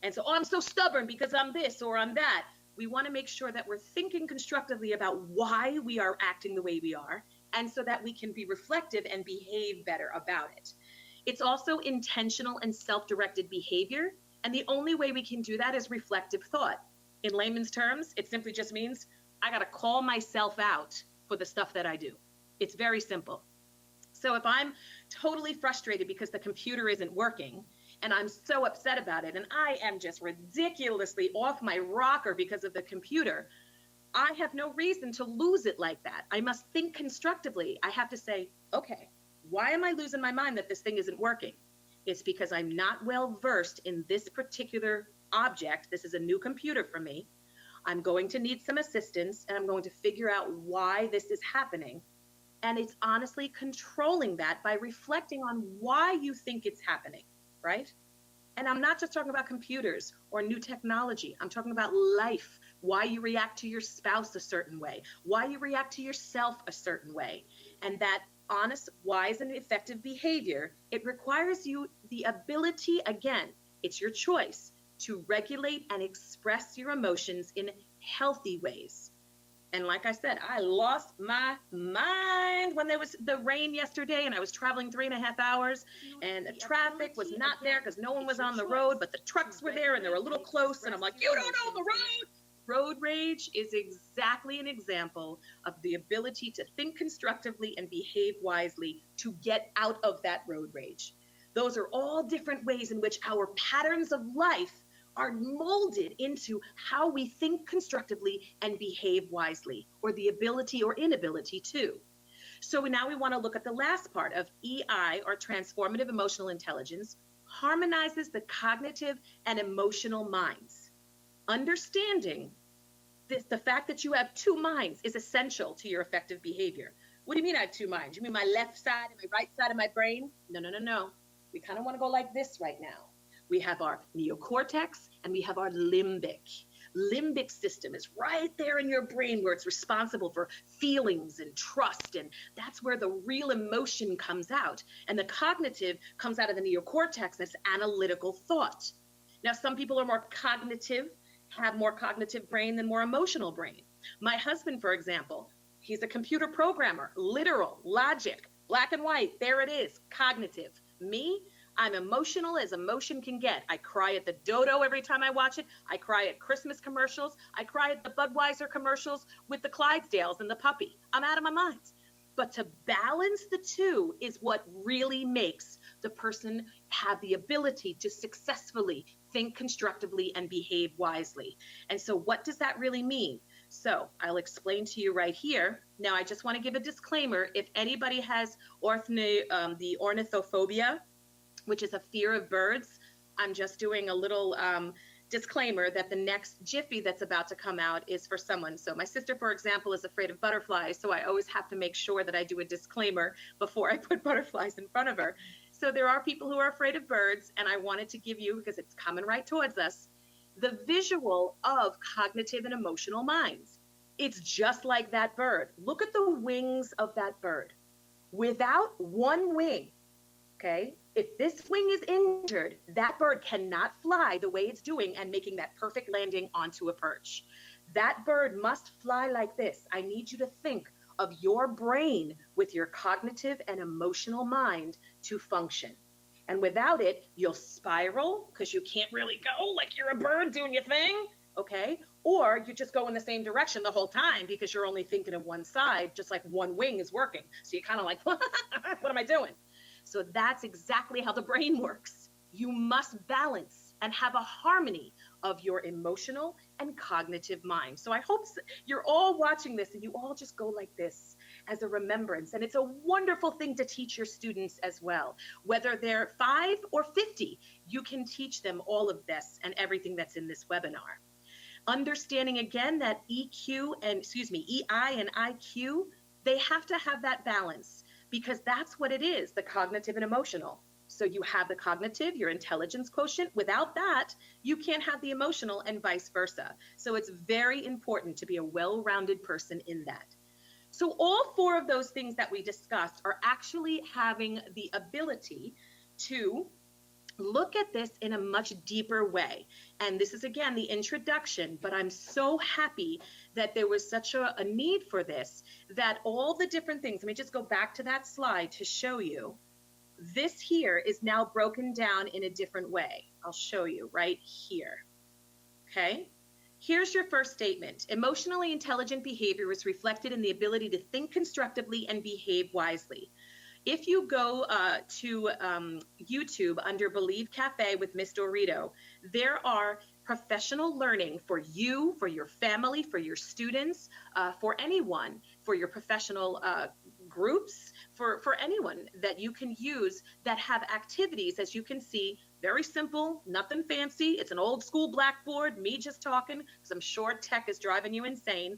And so, oh, I'm so stubborn because I'm this or I'm that. We want to make sure that we're thinking constructively about why we are acting the way we are, and so that we can be reflective and behave better about it. It's also intentional and self-directed behavior. And the only way we can do that is reflective thought. In layman's terms, it simply just means I got to call myself out for the stuff that I do. It's very simple. So if I'm totally frustrated because the computer isn't working and I'm so upset about it and I am just ridiculously off my rocker because of the computer, I have no reason to lose it like that. I must think constructively. I have to say, okay, why am I losing my mind that this thing isn't working? It's because I'm not well versed in this particular object. This is a new computer for me. I'm going to need some assistance and I'm going to figure out why this is happening. And it's honestly controlling that by reflecting on why you think it's happening, right? And I'm not just talking about computers or new technology. I'm talking about life, why you react to your spouse a certain way, why you react to yourself a certain way. And that honest, wise, and effective behavior, it requires you the ability, again, it's your choice, to regulate and express your emotions in healthy ways. And like I said, I lost my mind when there was the rain yesterday and I was traveling 3.5 hours and the traffic was not there because no one was on the road, but the trucks were there and they were a little close. And I'm like, you don't know the road. Road rage is exactly an example of the ability to think constructively and behave wisely to get out of that road rage. Those are all different ways in which our patterns of life are molded into how we think constructively and behave wisely, or the ability or inability to. So now we want to look at the last part of EI, or Transformative Emotional Intelligence, harmonizes the cognitive and emotional minds. Understanding this, the fact that you have two minds is essential to your effective behavior. What do you mean I have two minds? You mean my left side and my right side of my brain? No, no, no, no. We kind of want to go like this right now. We have our neocortex and we have our limbic. Limbic system is right there in your brain where it's responsible for feelings and trust. And that's where the real emotion comes out. And the cognitive comes out of the neocortex. That's analytical thought. Now, some people are more cognitive, have more cognitive brain than more emotional brain. My husband, for example, he's a computer programmer, literal, logic, black and white. There it is, cognitive. Me, I'm emotional as emotion can get. I cry at the Dodo every time I watch it. I cry at Christmas commercials. I cry at the Budweiser commercials with the Clydesdales and the puppy. I'm out of my mind. But to balance the two is what really makes the person have the ability to successfully think constructively and behave wisely. And so what does that really mean? So I'll explain to you right here. Now, I just want to give a disclaimer. If anybody has the ornithophobia, which is a fear of birds, I'm just doing a little disclaimer that the next Jiffy that's about to come out is for someone. So my sister, for example, is afraid of butterflies. So I always have to make sure that I do a disclaimer before I put butterflies in front of her. So there are people who are afraid of birds, and I wanted to give you, because it's coming right towards us, the visual of cognitive and emotional minds. It's just like that bird. Look at the wings of that bird. Without one wing, okay, if this wing is injured, that bird cannot fly the way it's doing and making that perfect landing onto a perch. That bird must fly like this. I need you to think of your brain with your cognitive and emotional mind to function. And without it, you'll spiral because you can't really go like you're a bird doing your thing, okay? Or you just go in the same direction the whole time because you're only thinking of one side, just like one wing is working. So you're kind of like, what am I doing? So that's exactly how the brain works. You must balance and have a harmony of your emotional and cognitive mind. So I hope you're all watching this and you all just go like this as a remembrance. And it's a wonderful thing to teach your students as well. Whether they're 5 or 50, you can teach them all of this and everything that's in this webinar. Understanding again that EI and IQ, they have to have that balance because that's what it is, the cognitive and emotional. So you have the cognitive, your intelligence quotient. Without that, you can't have the emotional and vice versa. So it's very important to be a well-rounded person in that. So all 4 of those things that we discussed are actually having the ability to look at this in a much deeper way. And this is, again, the introduction, but I'm so happy that there was such a need for this, that all the different things, let me just go back to that slide to show you. This here is now broken down in a different way. I'll show you right here. Okay? Here's your first statement. Emotionally intelligent behavior is reflected in the ability to think constructively and behave wisely. If you go to YouTube under Believe Cafe with Miss Dorito, there are professional learning for you, for your family, for your students, for anyone, for your professional groups, for anyone that you can use that have activities, as you can see, very simple, nothing fancy. It's an old school blackboard, me just talking, because I'm sure tech is driving you insane.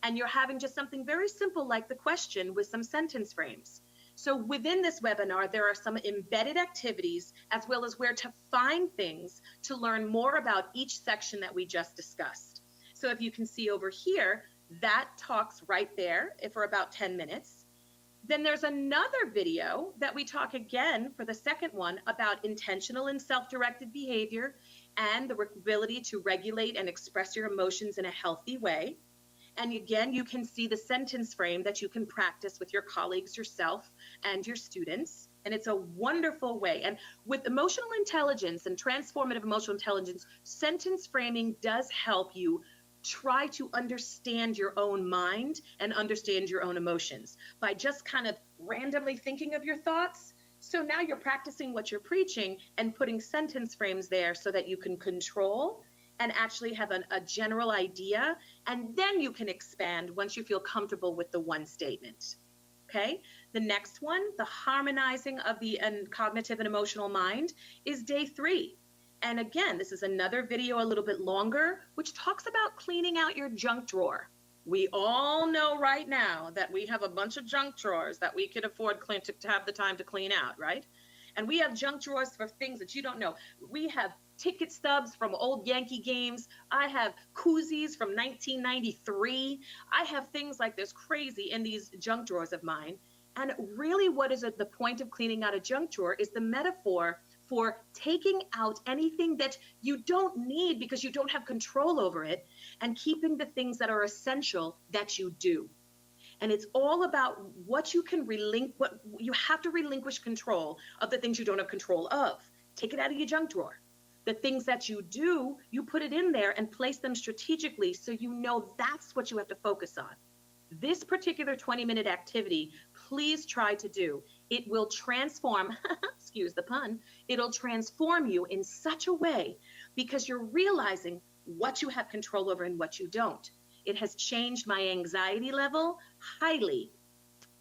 And you're having just something very simple like the question with some sentence frames. So within this webinar, there are some embedded activities as well as where to find things to learn more about each section that we just discussed. So if you can see over here, that talks right there for about 10 minutes. Then there's another video that we talk again for the second one about intentional and self-directed behavior and the ability to regulate and express your emotions in a healthy way. And again, you can see the sentence frame that you can practice with your colleagues, yourself, and your students. And it's a wonderful way. And with emotional intelligence and transformative emotional intelligence, sentence framing does help you try to understand your own mind and understand your own emotions by just kind of randomly thinking of your thoughts. So now you're practicing what you're preaching and putting sentence frames there so that you can control and actually have a general idea, and then you can expand once you feel comfortable with the one statement. Okay, the next one, the harmonizing of the cognitive and emotional mind, is day 3. And again, this is another video a little bit longer, which talks about cleaning out your junk drawer. We all know right now that we have a bunch of junk drawers that we can afford to have the time to clean out, right? And we have junk drawers for things that you don't know. We have ticket stubs from old Yankee games. I have koozies from 1993. I have things like this crazy in these junk drawers of mine. And really what is at the point of cleaning out a junk drawer is the metaphor for taking out anything that you don't need because you don't have control over it and keeping the things that are essential that you do. And it's all about what you can what you have to relinquish control of the things you don't have control of. Take it out of your junk drawer. The things that you do, you put it in there and place them strategically so you know that's what you have to focus on. This particular 20-minute activity, please try to do. It will transform, excuse the pun, it'll transform you in such a way because you're realizing what you have control over and what you don't. It has changed my anxiety level highly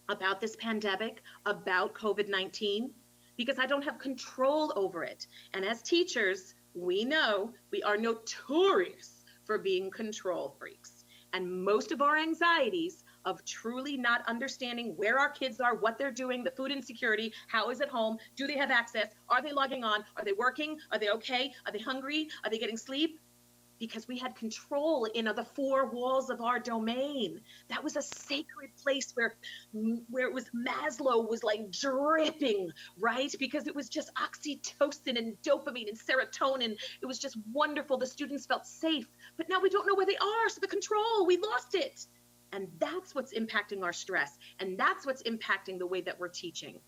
about this pandemic, about COVID-19, because I don't have control over it. And as teachers, we know we are notorious for being control freaks. And most of our anxieties of truly not understanding where our kids are, what they're doing, the food insecurity, how is it home, do they have access, are they logging on, are they working, are they okay, are they hungry, are they getting sleep? Because we had control in the 4 walls of our domain. That was a sacred place where it was Maslow was like dripping, right? Because it was just oxytocin and dopamine and serotonin. It was just wonderful. The students felt safe, but now we don't know where they are. So the control, we lost it. And that's what's impacting our stress. And that's what's impacting the way that we're teaching.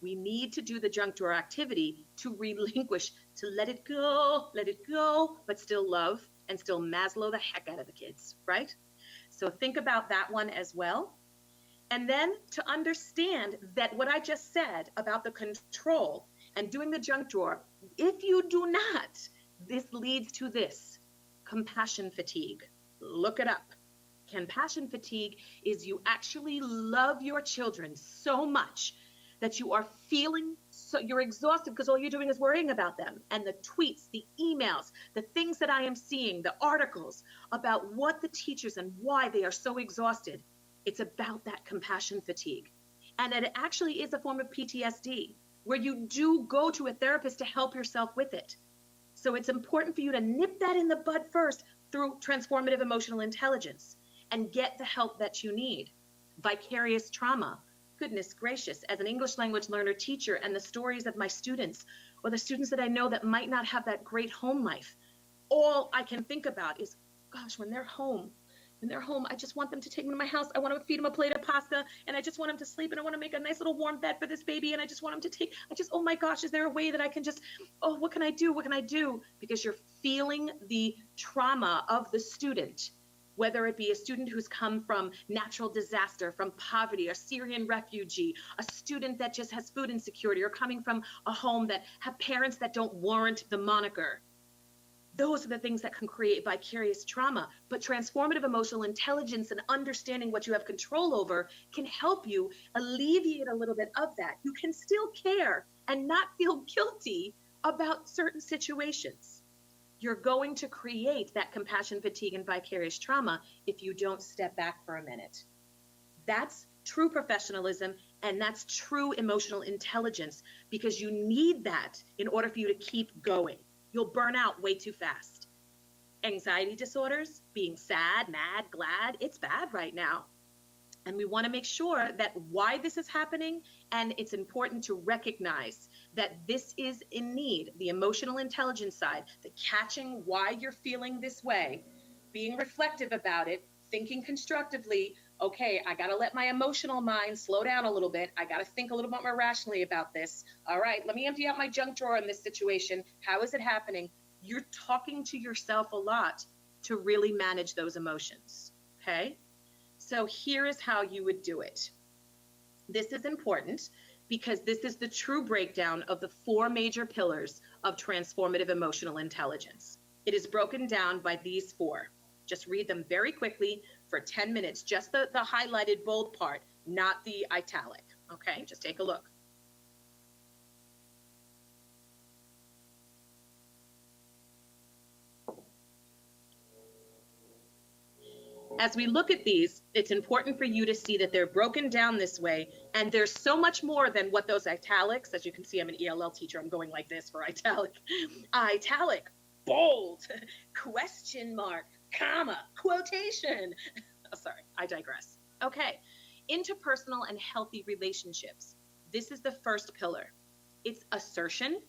We need to do the junk drawer activity to relinquish, to let it go, but still love and still Maslow the heck out of the kids, right? So think about that one as well. And then to understand that what I just said about the control and doing the junk drawer, if you do not, this leads to this, compassion fatigue. Look it up. Compassion fatigue is you actually love your children so much that you are feeling so you're exhausted because all you're doing is worrying about them. And the tweets, the emails, the things that I am seeing, the articles about what the teachers and why they are so exhausted. It's about that compassion fatigue. And it actually is a form of PTSD where you do go to a therapist to help yourself with it. So it's important for you to nip that in the bud first through transformative emotional intelligence and get the help that you need. Vicarious trauma. Goodness gracious, as an English language learner teacher and the stories of my students, or the students that I know that might not have that great home life. All I can think about is, gosh, when they're home, I just want them to take them to my house. I want to feed them a plate of pasta, and I just want them to sleep, and I want to make a nice little warm bed for this baby, and I just want them to take, oh my gosh, is there a way that I can just, oh, what can I do? What can I do? Because you're feeling the trauma of the student, whether it be a student who's come from natural disaster, from poverty, a Syrian refugee, a student that just has food insecurity, or coming from a home that have parents that don't warrant the moniker. Those are the things that can create vicarious trauma. But transformative emotional intelligence and understanding what you have control over can help you alleviate a little bit of that. You can still care and not feel guilty about certain situations. You're going to create that compassion fatigue and vicarious trauma if you don't step back for a minute. That's true professionalism, and that's true emotional intelligence, because you need that in order for you to keep going. You'll burn out way too fast. Anxiety disorders, being sad, mad, glad, it's bad right now. And we want to make sure that why this is happening, and it's important to recognize that this is in need, the emotional intelligence side, the catching why you're feeling this way, being reflective about it, thinking constructively, okay, I got to let my emotional mind slow down a little bit. I got to think a little bit more rationally about this. All right, let me empty out my junk drawer in this situation. How is it happening? You're talking to yourself a lot to really manage those emotions, okay? So here is how you would do it. This is important because this is the true breakdown of the 4 major pillars of transformative emotional intelligence. It is broken down by these 4. Just read them very quickly for 10 minutes, just the highlighted bold part, not the italic, okay? Just take a look. As we look at these, it's important for you to see that they're broken down this way, and there's so much more than what those italics, as you can see, I'm an ELL teacher, I'm going like this for italic, bold, question mark, comma, quotation. Oh, sorry, I digress. Okay, interpersonal and healthy relationships. This is the first pillar. It's assertion.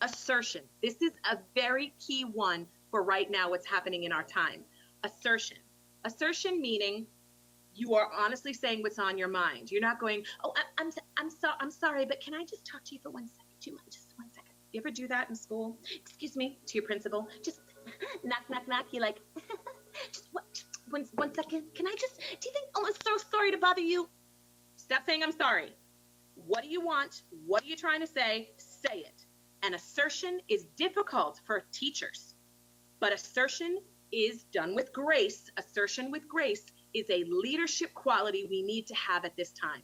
Assertion. This is a very key one for right now, what's happening in our time. Assertion. Assertion meaning you are honestly saying what's on your mind. You're not going, oh, I'm sorry, but can I just talk to you for 1 second? Do you mind just 1 second? You ever do that in school? Excuse me, to your principal. Just knock, knock, knock. You're like, just one second. Can I just, do you think, oh, I'm so sorry to bother you. Stop saying I'm sorry. What do you want? What are you trying to say? Say it. And assertion is difficult for teachers, but assertion is done with grace. Assertion with grace is a leadership quality we need to have at this time,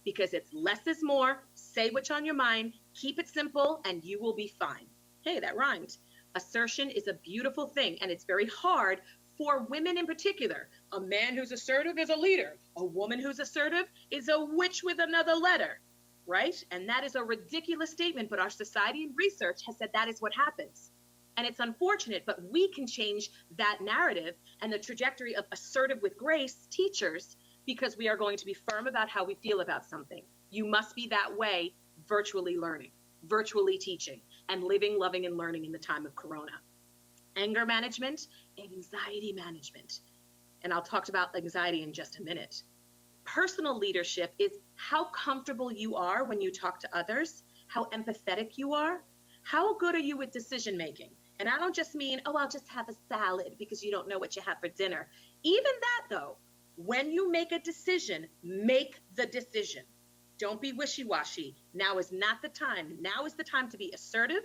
because it's less is more. Say what's on your mind, keep it simple, and you will be fine. Hey, that rhymed. Assertion is a beautiful thing, and it's very hard for women in particular. A man who's assertive is a leader. A woman who's assertive is a witch with another letter, right? And that is a ridiculous statement, but our society and research has said that is what happens. And it's unfortunate, but we can change that narrative and the trajectory of assertive with grace teachers, because we are going to be firm about how we feel about something. You must be that way virtually learning, virtually teaching, and living, loving, and learning in the time of Corona. Anger management, anxiety management. And I'll talk about anxiety in just a minute. Personal leadership is how comfortable you are when you talk to others, how empathetic you are, how good are you with decision making. And I don't just mean, oh, I'll just have a salad because you don't know what you have for dinner. Even that, though, when you make a decision, make the decision. Don't be wishy-washy. Now is not the time. Now is the time to be assertive,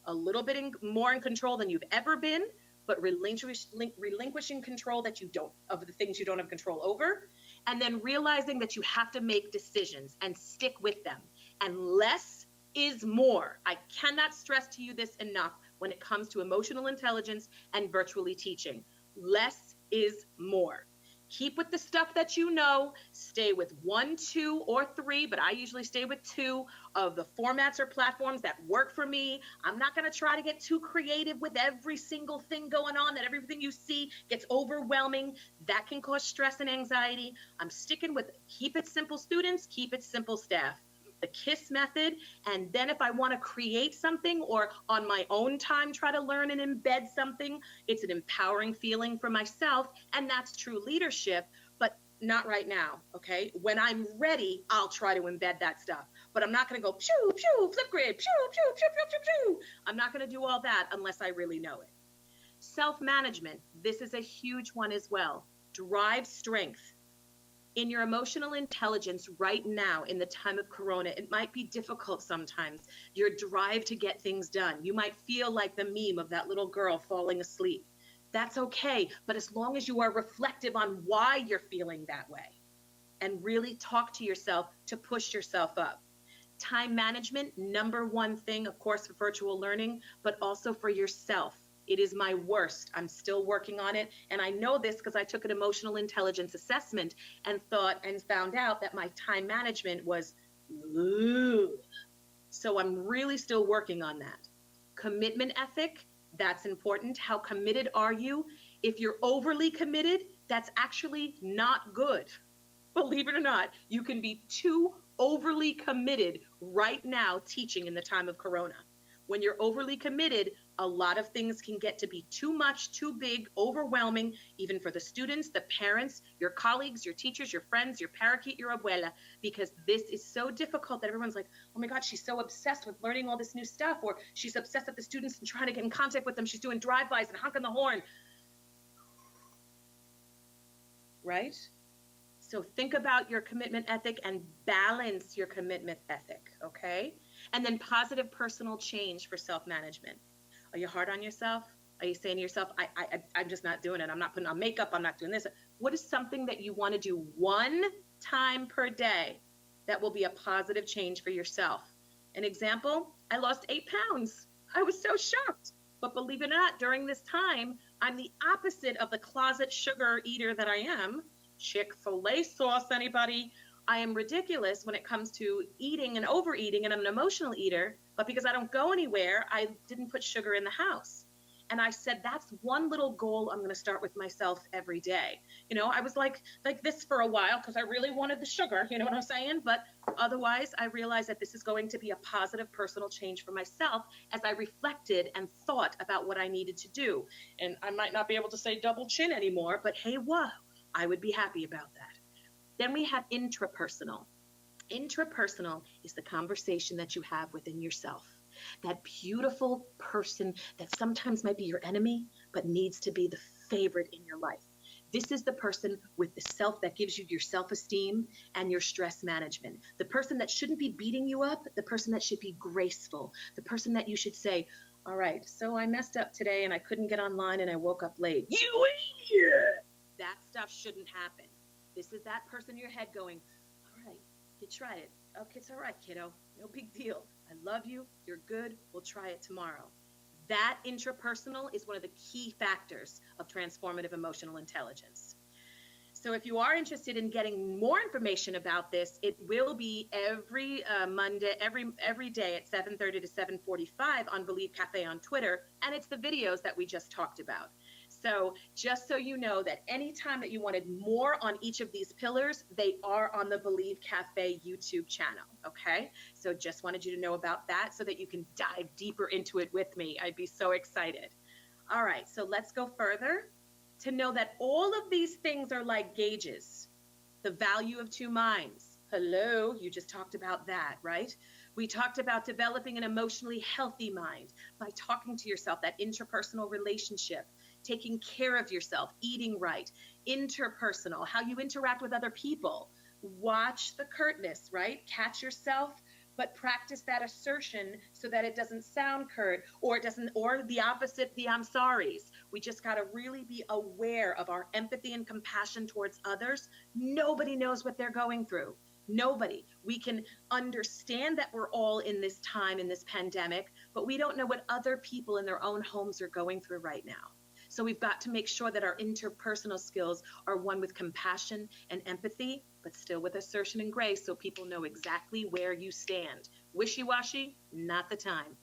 a little bit more in control than you've ever been, but relinquishing control that you don't, of the things you don't have control over, and then realizing that you have to make decisions and stick with them. And less is more. I cannot stress to you this enough when it comes to emotional intelligence and virtually teaching. Less is more. Keep with the stuff that you know. Stay with 1, 2, or 3, but I usually stay with 2 of the formats or platforms that work for me. I'm not going to try to get too creative with every single thing going on, that everything you see gets overwhelming. That can cause stress and anxiety. I'm sticking with keep it simple students, keep it simple staff. the KISS method. And then if I want to create something or on my own time try to learn and embed something, it's an empowering feeling for myself. And that's true leadership, but not right now, okay? When I'm ready, I'll try to embed that stuff. But I'm not going to go, pew, pew, flip grid, pew, pew, pew, pew, pew, pew. I'm not going to do all that unless I really know it. Self-management, this is a huge one as well. Drive strength. In your emotional intelligence right now, in the time of Corona, it might be difficult sometimes. Your drive to get things done. You might feel like the meme of that little girl falling asleep. That's okay, but as long as you are reflective on why you're feeling that way and really talk to yourself to push yourself up. Time management, number one thing, of course, for virtual learning, but also for yourself. It is my worst. I'm still working on it. And I know this because I took an emotional intelligence assessment and found out that my time management was, ugh. So I'm really still working on that. Commitment ethic, that's important. How committed are you? If you're overly committed, that's actually not good. Believe it or not, you can be too overly committed right now teaching in the time of Corona. When you're overly committed, a lot of things can get to be too much, too big, overwhelming, even for the students, the parents, your colleagues, your teachers, your friends, your parakeet, your abuela, because this is so difficult that everyone's like, oh my God, she's so obsessed with learning all this new stuff, or she's obsessed with the students and trying to get in contact with them. She's doing drive-bys and honking the horn. Right? So think about your commitment ethic and balance your commitment ethic, okay? And then positive personal change for self-management. Are you hard on yourself? Are you saying to yourself, I'm just not doing it. I'm not putting on makeup. I'm not doing this. What is something that you want to do one time per day that will be a positive change for yourself? An example, I lost 8 pounds. I was so shocked. But believe it or not, during this time, I'm the opposite of the closet sugar eater that I am. Chick-fil-A sauce, anybody? I am ridiculous when it comes to eating and overeating, and I'm an emotional eater, but because I don't go anywhere, I didn't put sugar in the house. And I said, that's one little goal I'm going to start with myself every day. You know, I was like this for a while because I really wanted the sugar, you know what I'm saying? But otherwise, I realized that this is going to be a positive personal change for myself as I reflected and thought about what I needed to do. And I might not be able to say double chin anymore, but hey, whoa, I would be happy about that. Then we have intrapersonal. Intrapersonal is the conversation that you have within yourself. That beautiful person that sometimes might be your enemy, but needs to be the favorite in your life. This is the person with the self that gives you your self-esteem and your stress management. The person that shouldn't be beating you up, the person that should be graceful. The person that you should say, all right, so I messed up today and I couldn't get online and I woke up late. You idiot! That stuff shouldn't happen. This is that person in your head going, all right, you tried it. Okay, it's all right, kiddo. No big deal. I love you. You're good. We'll try it tomorrow. That intrapersonal is one of the key factors of transformative emotional intelligence. So if you are interested in getting more information about this, it will be every Monday, every day at 7:30 to 7:45 on Believe Cafe on Twitter, and it's the videos that we just talked about. So just so you know that anytime that you wanted more on each of these pillars, they are on the Believe Cafe YouTube channel, okay? So just wanted you to know about that so that you can dive deeper into it with me. I'd be so excited. All right, so let's go further to know that all of these things are like gauges. The value of 2 minds. Hello, you just talked about that, right? We talked about developing an emotionally healthy mind by talking to yourself, that interpersonal relationship, taking care of yourself, eating right, interpersonal, how you interact with other people. Watch the curtness, right? Catch yourself, but practice that assertion so that it doesn't sound curt or the opposite, the I'm sorries. We just got to really be aware of our empathy and compassion towards others. Nobody knows what they're going through. Nobody. We can understand that we're all in this time, in this pandemic, but we don't know what other people in their own homes are going through right now. So we've got to make sure that our interpersonal skills are one with compassion and empathy, but still with assertion and grace so people know exactly where you stand. Wishy-washy, not the time.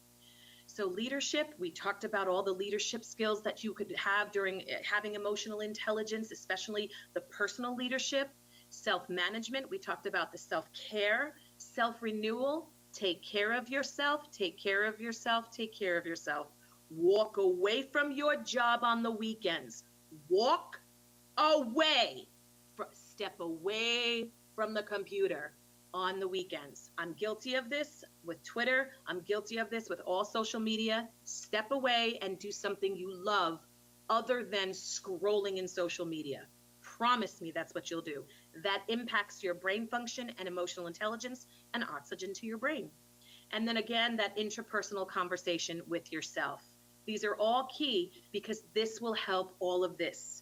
So leadership, we talked about all the leadership skills that you could have during having emotional intelligence, especially the personal leadership. Self-management, we talked about the self-care, Self-renewal, take care of yourself, take care of yourself, take care of yourself. Walk away from your job on the weekends. Walk away. Step away from the computer on the weekends. I'm guilty of this with Twitter. I'm guilty of this with all social media. Step away and do something you love other than scrolling in social media. Promise me that's what you'll do. That impacts your brain function and emotional intelligence and oxygen to your brain. And then again, that interpersonal conversation with yourself. These are all key because this will help all of this.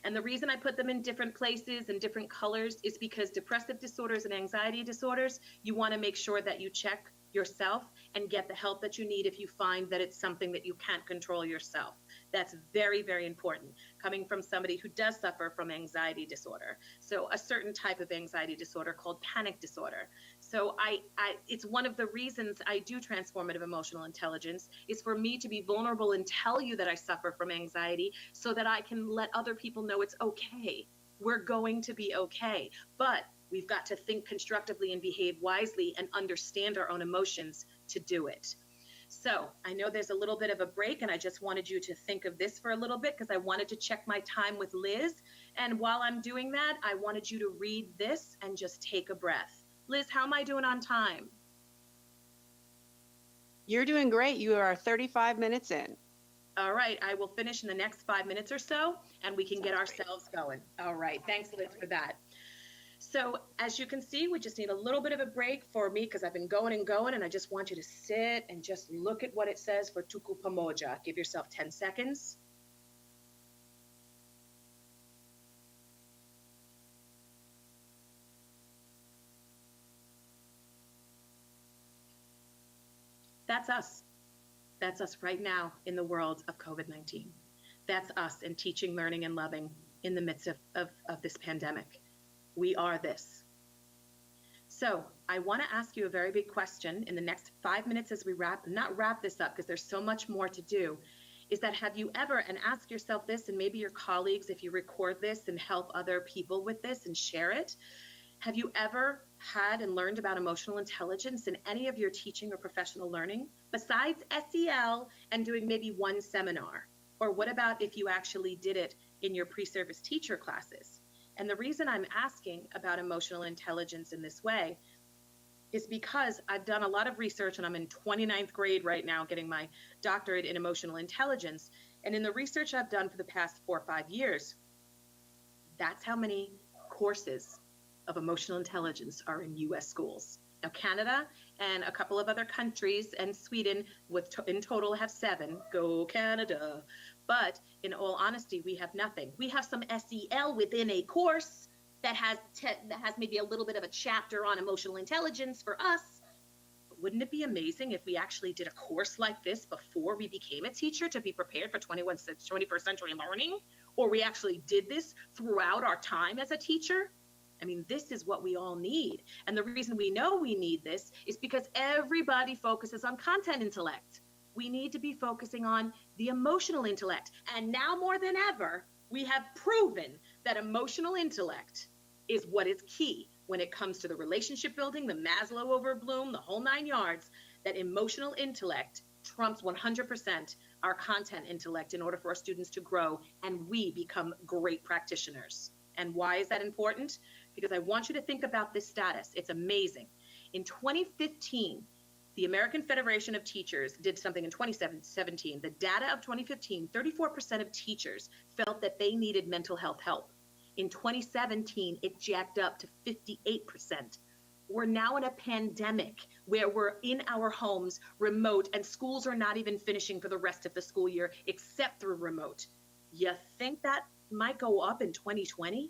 And the reason I put them in different places and different colors is because depressive disorders and anxiety disorders, you want to make sure that you check yourself and get the help that you need if you find that it's something that you can't control yourself. That's very, very important, coming from somebody who does suffer from anxiety disorder. So a certain type of anxiety disorder called panic disorder. So it's one of the reasons I do transformative emotional intelligence is for me to be vulnerable and tell you that I suffer from anxiety so that I can let other people know it's okay. We're going to be okay. But we've got to think constructively and behave wisely and understand our own emotions to do it. So I know there's a little bit of a break, and I just wanted you to think of this for a little bit because I wanted to check my time with Liz. And while I'm doing that, I wanted you to read this and just take a breath. Liz, how am I doing on time? You're doing great. You are 35 minutes in. All right. I will finish in the next 5 minutes or so, and we can get ourselves going. All right. Thanks, Liz, for that. So as you can see, we just need a little bit of a break for me because I've been going and going, and I just want you to sit and just look at what it says for tuku pamoja. Give yourself 10 seconds. That's us. That's us right now in the world of COVID-19. That's us in teaching, learning, and loving in the midst of this pandemic. We are this. So I want to ask you a very big question in the next 5 minutes as we not wrap this up because there's so much more to do, is that have you ever, and ask yourself this, and maybe your colleagues, if you record this and help other people with this and share it, have you ever had and learned about emotional intelligence in any of your teaching or professional learning besides SEL and doing maybe one seminar? Or what about if you actually did it in your pre-service teacher classes? And the reason I'm asking about emotional intelligence in this way is because I've done a lot of research, and I'm in 29th grade right now getting my doctorate in emotional intelligence. And in the research I've done for the past 4 or 5 years, that's how many courses of emotional intelligence are in US schools. Now, Canada and a couple of other countries and Sweden in total have 7. Go Canada. But in all honesty, we have nothing. We have some SEL within a course that has maybe a little bit of a chapter on emotional intelligence for us. But wouldn't it be amazing if we actually did a course like this before we became a teacher to be prepared for 21st century learning? Or we actually did this throughout our time as a teacher? I mean, this is what we all need. And the reason we know we need this is because everybody focuses on content intellect. We need to be focusing on the emotional intellect. And now more than ever, we have proven that emotional intellect is what is key when it comes to the relationship building, the Maslow over Bloom, the whole 9 yards, that emotional intellect trumps 100% our content intellect in order for our students to grow and we become great practitioners. And why is that important? Because I want you to think about this status. It's amazing. In 2015, the American Federation of Teachers did something in 2017. The data of 2015, 34% of teachers felt that they needed mental health help. In 2017, it jacked up to 58%. We're now in a pandemic where we're in our homes, remote, and schools are not even finishing for the rest of the school year except through remote. You think that might go up in 2020?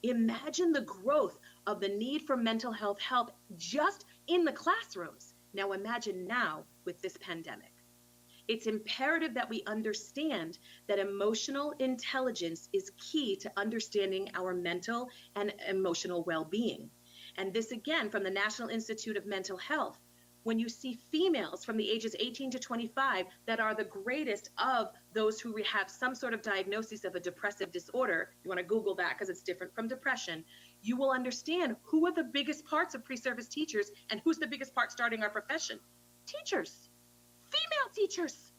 Imagine the growth of the need for mental health help just in the classrooms. Now imagine now with this pandemic. It's imperative that we understand that emotional intelligence is key to understanding our mental and emotional well-being. And this again from the National Institute of Mental Health. when you see females from the ages 18 to 25 that are the greatest of those who have some sort of diagnosis of a depressive disorder, you want to Google that because it's different from depression, you will understand who are the biggest parts of pre-service teachers and who's the biggest part starting our profession. Teachers, female teachers.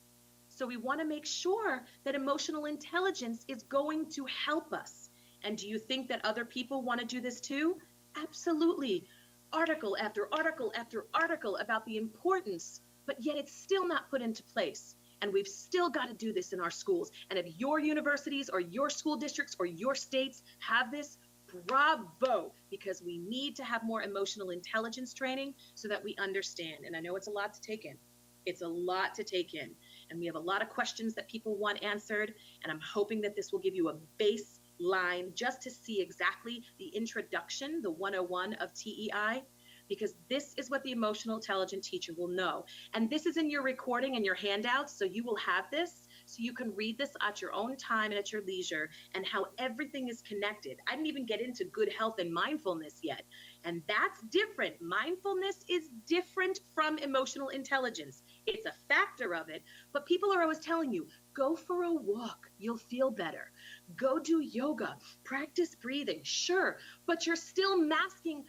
So we want to make sure that emotional intelligence is going to help us. And do you think that other people want to do this too? Absolutely. Article after article after article about the importance, but yet it's still not put into place. And we've still got to do this in our schools. And if your universities or your school districts or your states have this, bravo, because we need to have more emotional intelligence training so that we understand. And I know it's a lot to take in. It's a lot to take in. And we have a lot of questions that people want answered. And I'm hoping that this will give you a baseline just to see exactly the introduction, the 101 of TEI, because this is what the emotional intelligent teacher will know. And this is in your recording and your handouts, so you will have this, so you can read this at your own time and at your leisure, and how everything is connected. I didn't even get into good health and mindfulness yet, and that's different. Mindfulness is different from emotional intelligence. It's a factor of it, but people are always telling you, go for a walk, you'll feel better. Go do yoga, practice breathing, sure, but you're still masking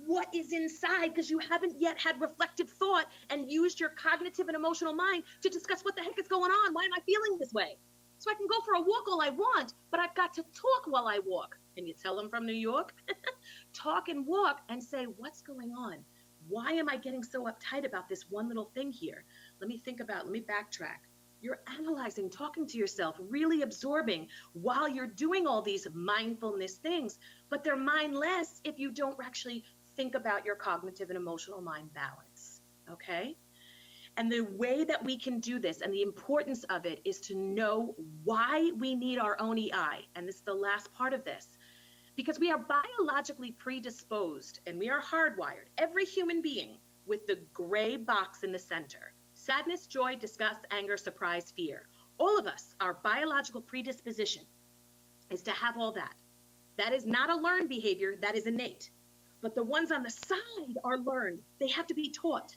what is inside because you haven't yet had reflective thought and used your cognitive and emotional mind to discuss what the heck is going on. Why am I feeling this way? So I can go for a walk all I want, but I've got to talk while I walk. Can you tell them from New York? Talk and walk and say, what's going on? Why am I getting so uptight about this one little thing here? Let me backtrack. You're analyzing, talking to yourself, really absorbing while you're doing all these mindfulness things, but they're mindless if you don't actually think about your cognitive and emotional mind balance, okay? And the way that we can do this and the importance of it is to know why we need our own EI. And this is the last part of this, because we are biologically predisposed and we are hardwired, every human being, with the gray box in the center. Sadness, joy, disgust, anger, surprise, fear. All of us, our biological predisposition is to have all that. That is not a learned behavior, that is innate. But the ones on the side are learned. They have to be taught.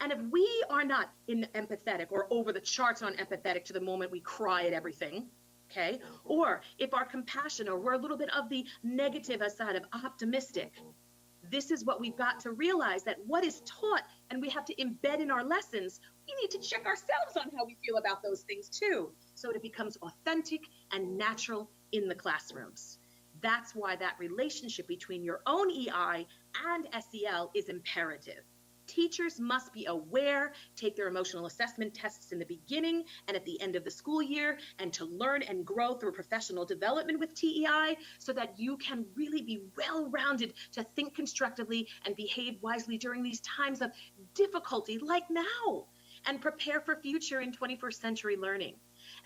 And if we are not empathetic or over the charts on empathetic to the moment we cry at everything, okay? Or if our compassion, or we're a little bit of the negative side of optimistic, this is what we've got to realize, that what is taught and we have to embed in our lessons, we need to check ourselves on how we feel about those things too, so it becomes authentic and natural in the classrooms. That's why that relationship between your own EI and SEL is imperative. Teachers must be aware, take their emotional assessment tests in the beginning and at the end of the school year, and to learn and grow through professional development with TEI so that you can really be well-rounded to think constructively and behave wisely during these times of difficulty like now, and prepare for future in 21st century learning.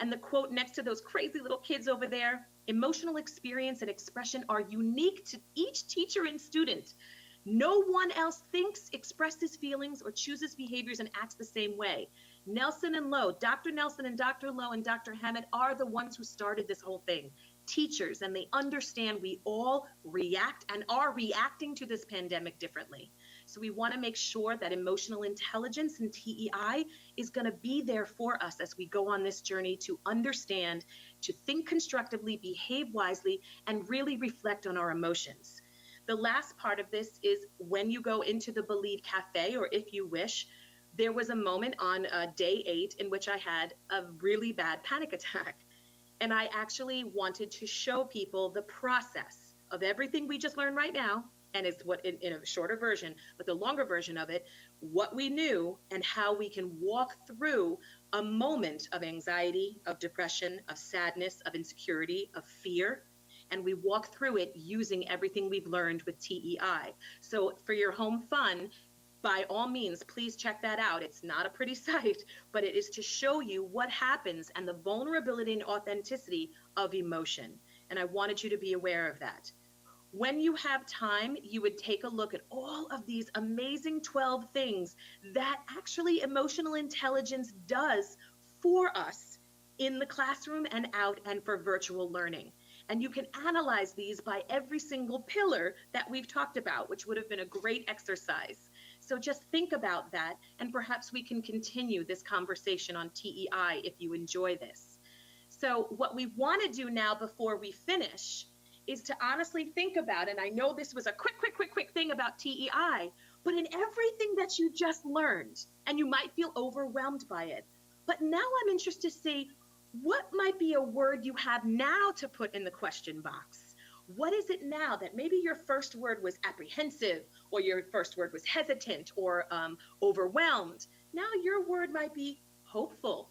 And the quote next to those crazy little kids over there, emotional experience and expression are unique to each teacher and student. No one else thinks, expresses feelings, or chooses behaviors and acts the same way. Nelson and Lowe, Dr. Nelson and Dr. Lowe and Dr. Hammett are the ones who started this whole thing. Teachers, and they understand we all react and are reacting to this pandemic differently. So we want to make sure that emotional intelligence and TEI is going to be there for us as we go on this journey to understand, to think constructively, behave wisely, and really reflect on our emotions. The last part of this is when you go into the Believe Cafe, or if you wish, there was a moment on day 8 in which I had a really bad panic attack. And I actually wanted to show people the process of everything we just learned right now, and it's what in a shorter version, but the longer version of it, what we knew and how we can walk through a moment of anxiety, of depression, of sadness, of insecurity, of fear. And we walk through it using everything we've learned with TEI. So for your home fun, by all means, please check that out. It's not a pretty sight, but it is to show you what happens and the vulnerability and authenticity of emotion. And I wanted you to be aware of that. When you have time, you would take a look at all of these amazing 12 things that actually emotional intelligence does for us in the classroom and out and for virtual learning. And you can analyze these by every single pillar that we've talked about, which would have been a great exercise So just think about that, and perhaps we can continue this conversation on TEI if you enjoy this. So what we want to do now before we finish is to honestly think about, and I know this was a quick thing about TEI, but in everything that you just learned, and you might feel overwhelmed by it, but now I'm interested to see what might be a word you have now to put in the question box. What is it now that maybe your first word was apprehensive, or your first word was hesitant, or overwhelmed? Now your word might be hopeful.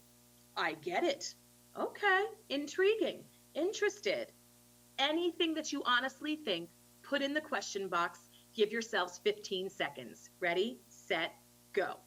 I get it. Okay, intriguing, interested. Anything that you honestly think, put in the question box. Give yourselves 15 seconds. Ready, set, go.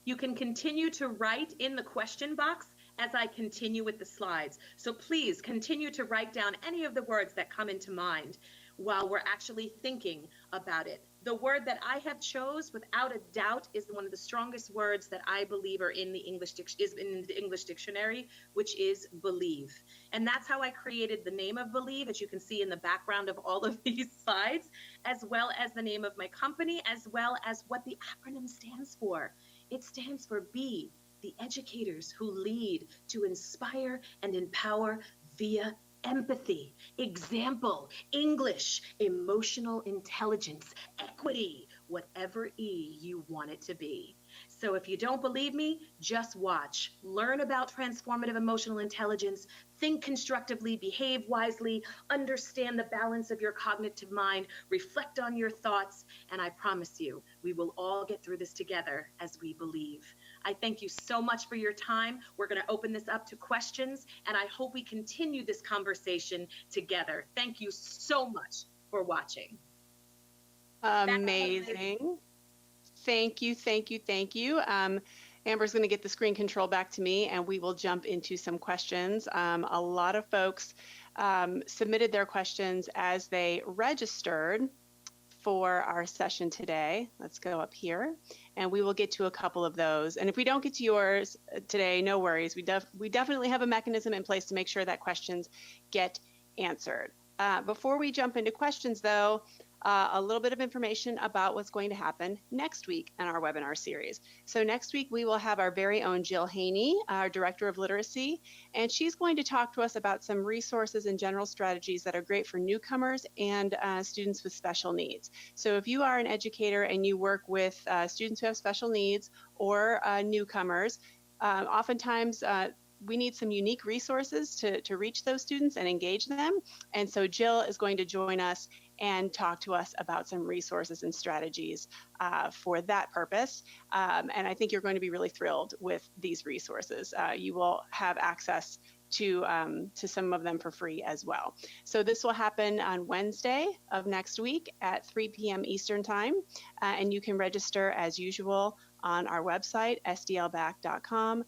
You can continue to write in the question box as I continue with the slides. So please continue to write down any of the words that come into mind while we're actually thinking about it. The word that I have chose, without a doubt, is one of the strongest words that I believe are in the English dictionary, which is believe. And that's how I created the name of Believe, as you can see in the background of all of these slides, as well as the name of my company, as well as what the acronym stands for. It stands for B, the educators who lead to inspire and empower via empathy, example, English, emotional intelligence, equity, whatever E you want it to be. So if you don't believe me, just watch. Learn about transformative emotional intelligence, think constructively, behave wisely, understand the balance of your cognitive mind, reflect on your thoughts, and I promise you, we will all get through this together as we believe. I thank you so much for your time. We're going to open this up to questions, and I hope we continue this conversation together. Thank you so much for watching. Amazing. Thank you, thank you, thank you. Amber's going to get the screen control back to me, and we will jump into some questions. A lot of folks submitted their questions as they registered for our session today. Let's go up here, and we will get to a couple of those. And if we don't get to yours today, no worries. We definitely have a mechanism in place to make sure that questions get answered. Before we jump into questions, though, a little bit of information about what's going to happen next week in our webinar series. So next week, we will have our very own Jill Haney, our Director of Literacy, and she's going to talk to us about some resources and general strategies that are great for newcomers and students with special needs. So if you are an educator and you work with students who have special needs or newcomers, oftentimes we need some unique resources to reach those students and engage them. And so Jill is going to join us and talk to us about some resources and strategies for that purpose. And I think you're going to be really thrilled with these resources. You will have access to some of them for free as well. So this will happen on Wednesday of next week at 3 p.m. Eastern Time. And you can register as usual on our website, sdlback.com,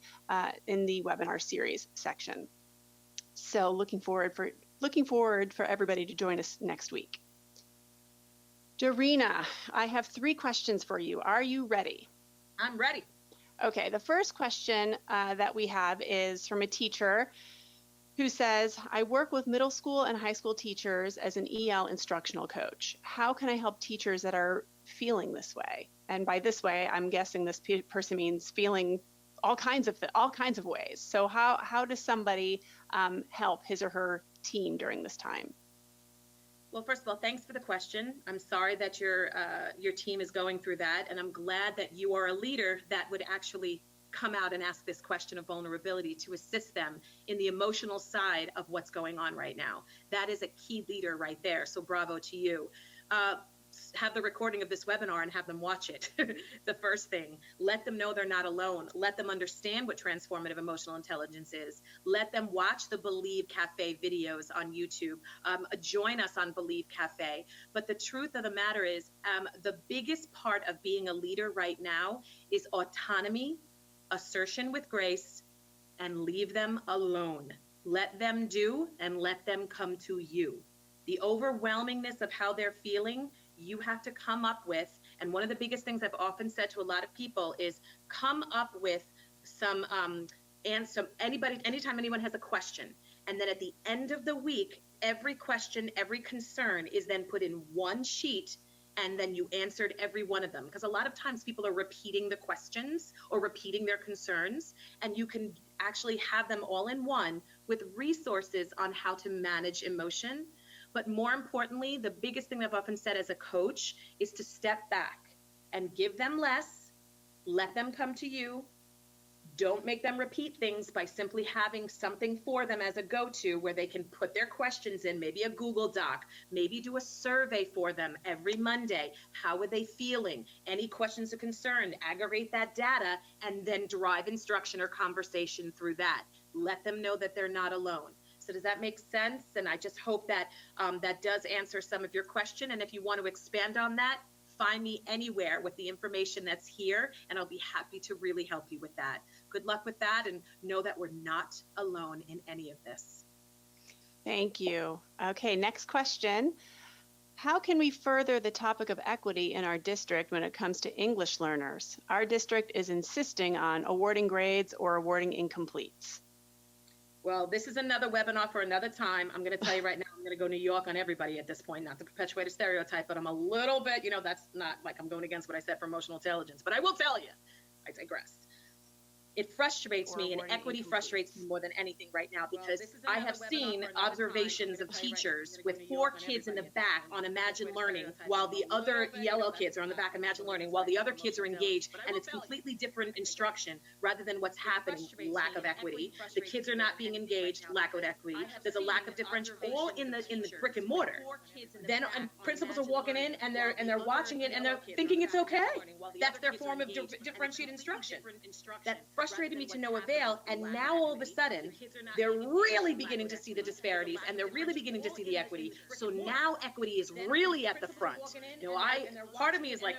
in the webinar series section. So looking forward for everybody to join us next week. Dorina, I have 3 questions for you. Are you ready? I'm ready. Okay, the first question that we have is from a teacher who says, I work with middle school and high school teachers as an EL instructional coach. How can I help teachers that are feeling this way? And by this way, I'm guessing this person means feeling all kinds of ways. So how does somebody help his or her team during this time? Well, first of all, thanks for the question. I'm sorry that your team is going through that, and I'm glad that you are a leader that would actually come out and ask this question of vulnerability to assist them in the emotional side of what's going on right now. That is a key leader right there, so bravo to you. Have the recording of this webinar and have them watch it. The first thing, let them know they're not alone. Let them understand what transformative emotional intelligence is. Let them watch the Believe Cafe videos on YouTube. Join us on Believe Cafe. But the truth of the matter is, the biggest part of being a leader right now is autonomy, assertion with grace, and leave them alone. Let them do and let them come to you. The overwhelmingness of how they're feeling, you have to come up with, and one of the biggest things I've often said to a lot of people is come up with some answer. Anytime anyone has a question, and then at the end of the week, every question, every concern is then put in one sheet, and then you answered every one of them. Because a lot of times people are repeating the questions or repeating their concerns, and you can actually have them all in one with resources on how to manage emotion. But more importantly, the biggest thing I've often said as a coach is to step back and give them less, let them come to you. Don't make them repeat things by simply having something for them as a go-to where they can put their questions in, maybe a Google Doc, maybe do a survey for them every Monday. How are they feeling? Any questions or concerns? Aggregate that data and then drive instruction or conversation through that. Let them know that they're not alone. So does that make sense? And I just hope that that does answer some of your question. And if you want to expand on that, find me anywhere with the information that's here, and I'll be happy to really help you with that. Good luck with that, and know that we're not alone in any of this. Thank you. Okay, next question. How can we further the topic of equity in our district when it comes to English learners? Our district is insisting on awarding grades or awarding incompletes. Well, this is another webinar for another time. I'm going to tell you right now, I'm going to go New York on everybody at this point, not to perpetuate a stereotype, but I'm a little bit, that's not like I'm going against what I said for emotional intelligence, but I will tell you, I digress. It frustrates me, and equity frustrates me more than anything right now, because I have seen observations of teachers with 4 kids in the back on Imagine Learning while the other yellow kids are on the back of Imagine Learning while the other kids are engaged, and it's completely different instruction rather than what's happening. Lack of equity. The kids are not being engaged. Lack of equity. There's a lack of differential all in the brick and mortar. Then principals are walking in and they're watching it and they're thinking it's okay. That's their form of differentiated instruction. That frustrated me to no avail, and now all of a sudden they're really beginning to see the disparities and they're really beginning to see the equity. So now equity is really at the front. Part of me is like,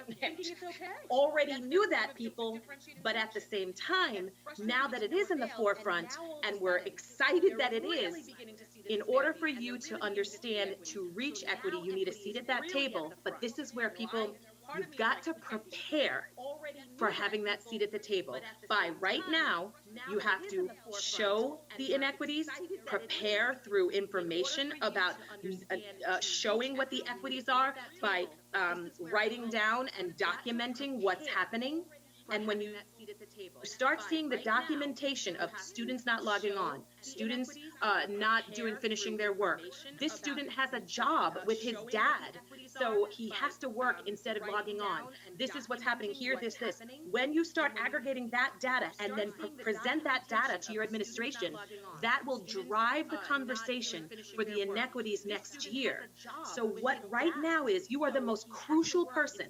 already knew that, people, but at the same time, now that it is in the forefront and we're excited that it is, in order for you to understand, to reach equity, you need a seat at that table. But this is where you've got to prepare for having that seat at the table. By right now, you have to show the inequities, prepare through information about showing what the equities are by writing down and documenting what's happening. And when you start seeing the documentation of students not logging on, students not finishing their work, this student has a job with his dad, so he has to work instead of logging on. This is what's happening here, this. When you start aggregating that data and then present that data to your administration, that will drive the conversation for the inequities next year. So what right now is, you are the most crucial person.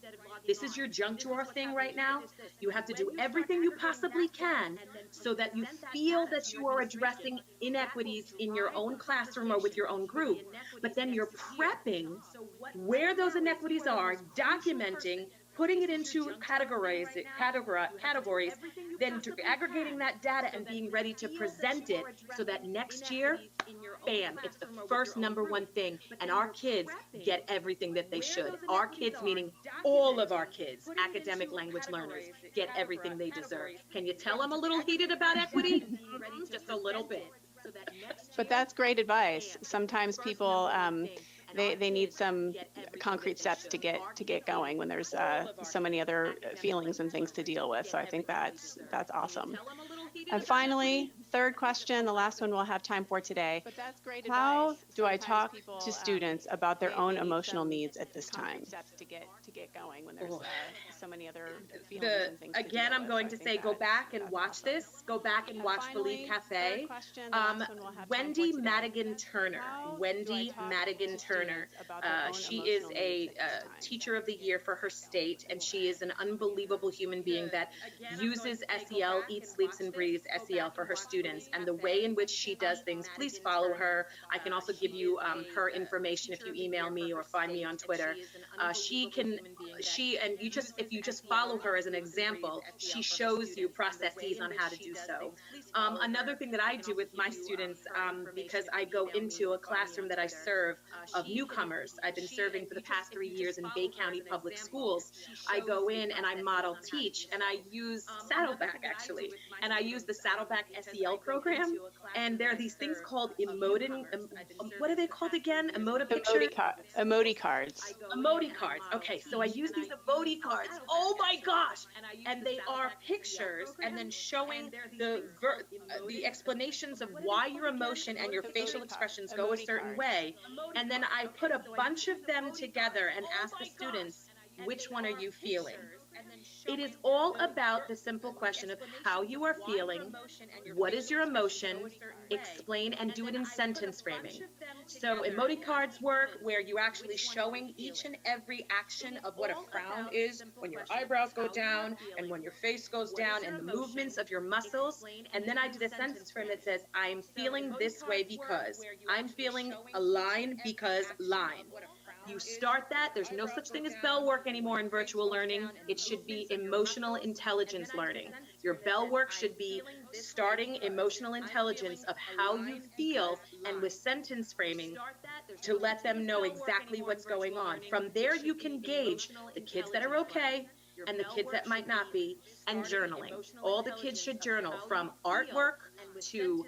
This is your junk drawer thing right now. You have to do everything you possibly can so that you feel that you are addressing inequities in your own classroom or with your own group, but then you're prepping where those inequities are, documenting, putting it into categories, then aggregating that data and being ready to present it so that next year, bam, it's the first #1 thing, and our kids get everything that they should. Our kids, meaning all of our kids, academic language learners, get everything they deserve. Can you tell I'm a little heated about equity? Just a little bit. But that's great advice. Sometimes people they need some concrete steps to get going when there's so many other feelings and things to deal with. So I think that's awesome. And finally, third question, the last one we'll have time for today. How do I talk to students about their own emotional needs at this time? To get going when there's so many other feelings and things. Again, I'm going to say, go back and watch this. Go back and watch Believe Cafe. Wendy Madigan Turner. Wendy Madigan Turner. She is a teacher of the year for her state, and she is an unbelievable human being that uses SEL, eats, sleeps, and breathes SEL for her students. students, and the way in which she does things, please follow her. I can also give you her information if you email me or find me on Twitter. And you just, if you just follow her as an example, she shows you processes on how to do so. Another thing that I do with my students, because I go into a classroom that I serve of newcomers. I've been serving for the past 3 years in Bay County Public Schools. I go in and I model teach, and I use Saddleback actually, and I use the Saddleback SEL program. And there are these things called what are they called again? Pictures? Emoji cards. Emoji cards. Okay, so I use these emoji cards. Oh my gosh! And they are pictures, and then showing the explanations of why your emotion and your facial expressions go a certain way. And then I put a bunch of them together and ask the students, which one are you feeling? It is all about the simple question of how you are feeling, what is your emotion, explain, and do it in sentence framing. So emoji cards work where you're actually showing each and every action of what a frown is, when your eyebrows go down and when your face goes down, and the movements of your muscles. And then I did a sentence frame that says, I'm feeling this way because, I'm feeling a line because line. You start that. There's no such thing as bell work anymore in virtual learning. It should be emotional intelligence learning. Your bell work should be starting emotional intelligence of how you feel, and with sentence framing to let them know exactly what's going on. From there, you can gauge the kids that are okay and the kids that might not be, and journaling. All the kids should journal, from artwork to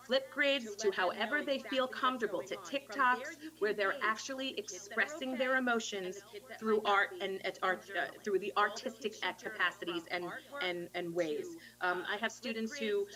flip grids to however they feel comfortable, to TikToks where they're actually expressing their emotions through art and through the artistic capacities and ways. I have students who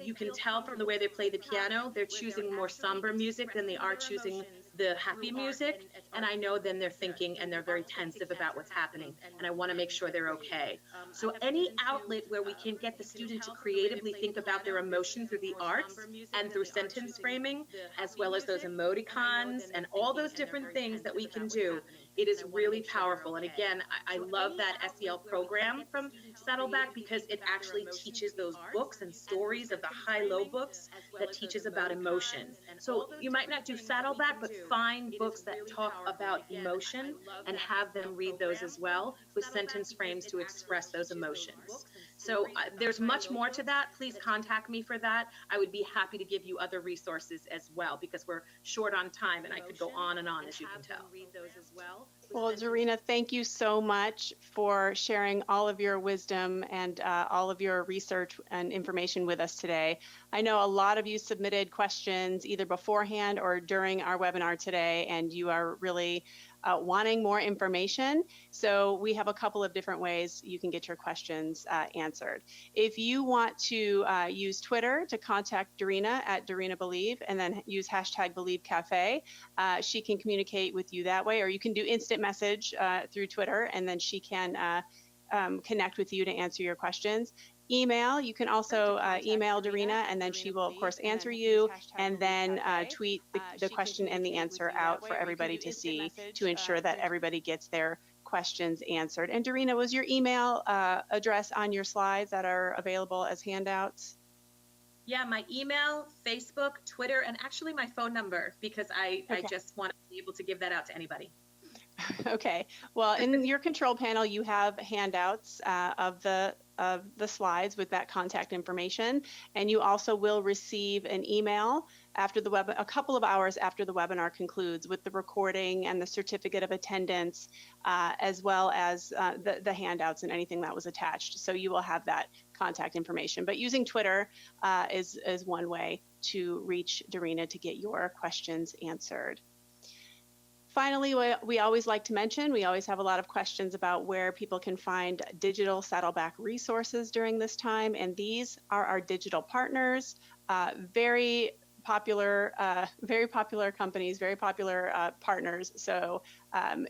you can tell from the way they play the piano, they're choosing more somber music than they are choosing the happy music, and I know then they're thinking and they're very tensive about what's happening, and I want to make sure they're okay. So any outlet where we can get the student to creatively think about their emotion through the arts and through sentence framing, as well as those emoticons and all those different things that we can do, it is really powerful. And again, I love that SEL program from Saddleback because it actually teaches those books and stories of the high-low books that teaches about emotion. So you might not do Saddleback, but find books that talk about emotion and have them read those as well, with sentence frames to express those emotions. So there's much more to that. Please contact me for that. I would be happy to give you other resources as well, because we're short on time and I could go on and on, as you can tell. Well, Dorina, thank you so much for sharing all of your wisdom and all of your research and information with us today. I know a lot of you submitted questions either beforehand or during our webinar today, and you are really wanting more information. So we have a couple of different ways you can get your questions answered. If you want to use Twitter to contact Dorina at Dorina Believe, and then use hashtag Believe Cafe, she can communicate with you that way, or you can do instant message through Twitter, and then she can connect with you to answer your questions. Email, you can also email Dorina, and then she will of course answer you, and then tweet the question and the answer out for everybody to see, to ensure that everybody gets their questions answered. And Dorina, was your email address on your slides that are available as handouts? Yeah, my email, Facebook, Twitter, and actually my phone number, because I just want to be able to give that out to anybody. Okay. Well, in your control panel, you have handouts of the slides with that contact information, and you also will receive an email after the a couple of hours after the webinar concludes, with the recording and the certificate of attendance, as well as the handouts and anything that was attached. So you will have that contact information. But using Twitter is one way to reach Dorina to get your questions answered. Finally, we always like to mention, we always have a lot of questions about where people can find digital Saddleback resources during this time, and these are our digital partners, very popular companies, very popular partners. So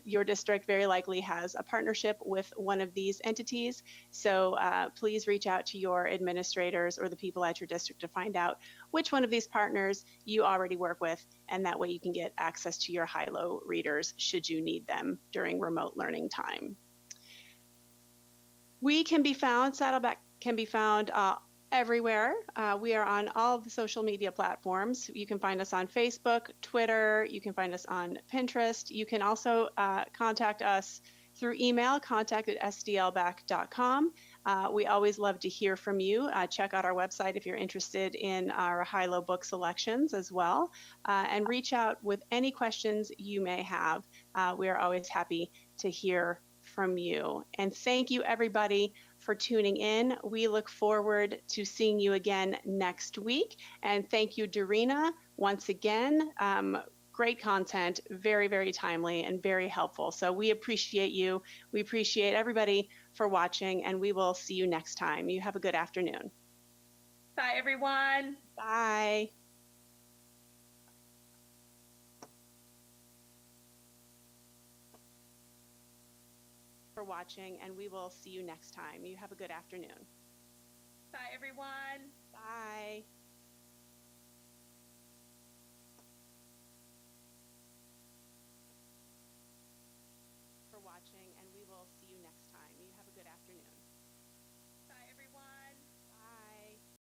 your district very likely has a partnership with one of these entities. So please reach out to your administrators or the people at your district to find out which one of these partners you already work with, and that way you can get access to your high-low readers should you need them during remote learning time. We can be found, Saddleback can be found Everywhere. We are on all the social media platforms. You can find us on Facebook, Twitter. You can find us on Pinterest. You can also contact us through email, contact@sdlback.com. We always love to hear from you. Check out our website if you're interested in our high-low book selections as well, and reach out with any questions you may have. We are always happy to hear from you. And thank you, everybody, for tuning in. We look forward to seeing you again next week. And thank you, Dorina, once again. Great content, very, very timely and very helpful. So we appreciate you. We appreciate everybody for watching, and we will see you next time. You have a good afternoon. Bye, everyone. Bye. For watching, and we will see you next time. You have a good afternoon. Bye, everyone. Bye.